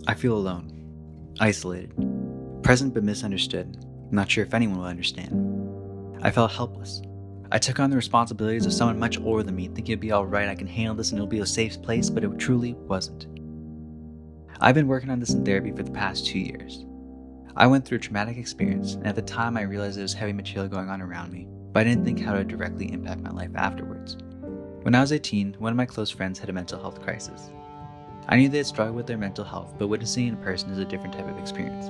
I feel alone, isolated, present but misunderstood, not sure if anyone will understand. I felt helpless. I took on the responsibilities of someone much older than me, thinking it'd be alright, I can handle this and it'll be a safe place, but it truly wasn't. I've been working on this in therapy for the past 2 years. I went through a traumatic experience, and at the time I realized there was heavy material going on around me, but I didn't think how it would directly impact my life afterwards. When I was 18, one of my close friends had a mental health crisis. I knew they had struggled with their mental health, but witnessing it in person is a different type of experience.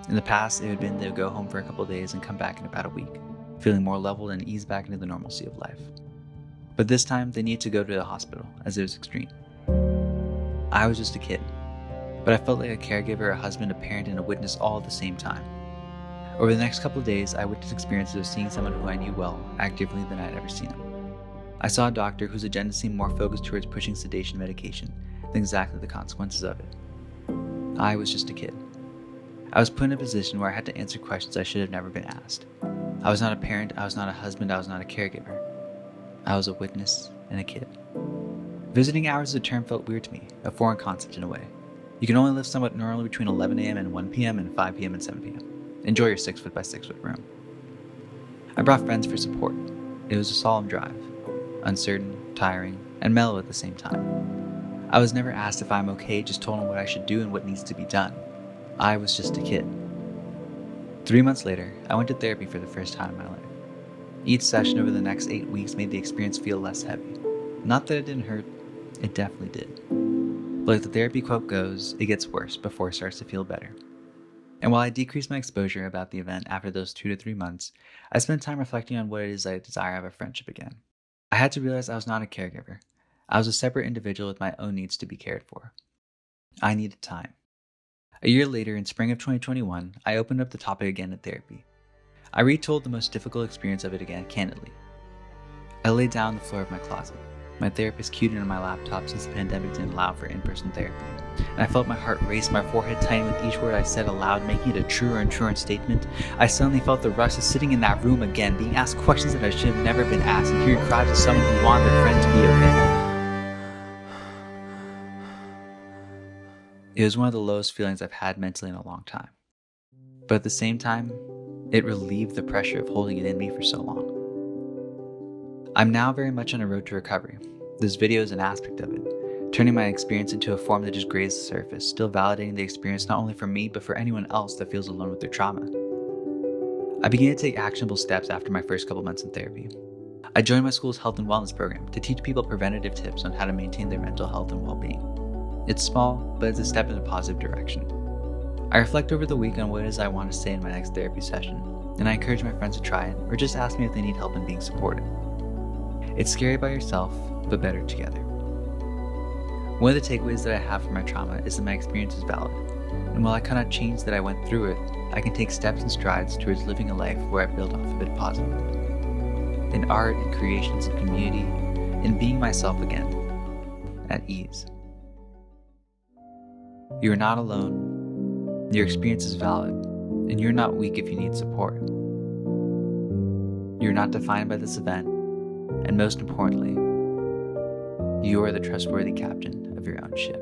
In the past, it had been they would go home for a couple of days and come back in about a week, feeling more leveled and ease back into the normalcy of life. But this time, they needed to go to the hospital, as it was extreme. I was just a kid, but I felt like a caregiver, a husband, a parent, and a witness all at the same time. Over the next couple of days, I witnessed experiences of seeing someone who I knew well act differently than I had ever seen him. I saw a doctor whose agenda seemed more focused towards pushing sedation medication than exactly the consequences of it. I was just a kid. I was put in a position where I had to answer questions I should have never been asked. I was not a parent, I was not a husband, I was not a caregiver. I was a witness and a kid. Visiting hours as a term felt weird to me, a foreign concept in a way. You can only live somewhat normally between 11 a.m. and 1 p.m. and 5 p.m. and 7 p.m. Enjoy your 6 foot by 6 foot room. I brought friends for support. It was a solemn drive, uncertain, tiring, and mellow at the same time. I was never asked if I'm okay, just told them what I should do and what needs to be done. I was just a kid. 3 months later, I went to therapy for the first time in my life. Each session over the next 8 weeks made the experience feel less heavy. Not that it didn't hurt, it definitely did. But like the therapy quote goes, it gets worse before it starts to feel better. And while I decreased my exposure about the event after those 2 to 3 months, I spent time reflecting on what it is I desire to have a friendship again. I had to realize I was not a caregiver. I was a separate individual with my own needs to be cared for. I needed time. A year later, in spring of 2021, I opened up the topic again in therapy. I retold the most difficult experience of it again candidly. I laid down on the floor of my closet. My therapist queued in on my laptop since the pandemic didn't allow for in-person therapy, and I felt my heart race, my forehead tighten with each word I said aloud, making it a truer and truer statement. I suddenly felt the rush of sitting in that room again, being asked questions that I should have never been asked, and hearing cries of someone who wanted their friend to be okay. It was one of the lowest feelings I've had mentally in a long time. But at the same time, it relieved the pressure of holding it in me for so long. I'm now very much on a road to recovery. This video is an aspect of it, turning my experience into a form that just grazed the surface, still validating the experience not only for me, but for anyone else that feels alone with their trauma. I began to take actionable steps after my first couple months in therapy. I joined my school's health and wellness program to teach people preventative tips on how to maintain their mental health and well-being. It's small, but it's a step in a positive direction. I reflect over the week on what it is I want to say in my next therapy session, and I encourage my friends to try it, or just ask me if they need help in being supported. It's scary by yourself, but better together. One of the takeaways that I have from my trauma is that my experience is valid, and while I cannot change that I went through it, I can take steps and strides towards living a life where I build off of it positively. In art, in creations, in community, in being myself again, at ease. You are not alone, your experience is valid, and you're not weak if you need support. You're not defined by this event, and most importantly, you are the trustworthy captain of your own ship.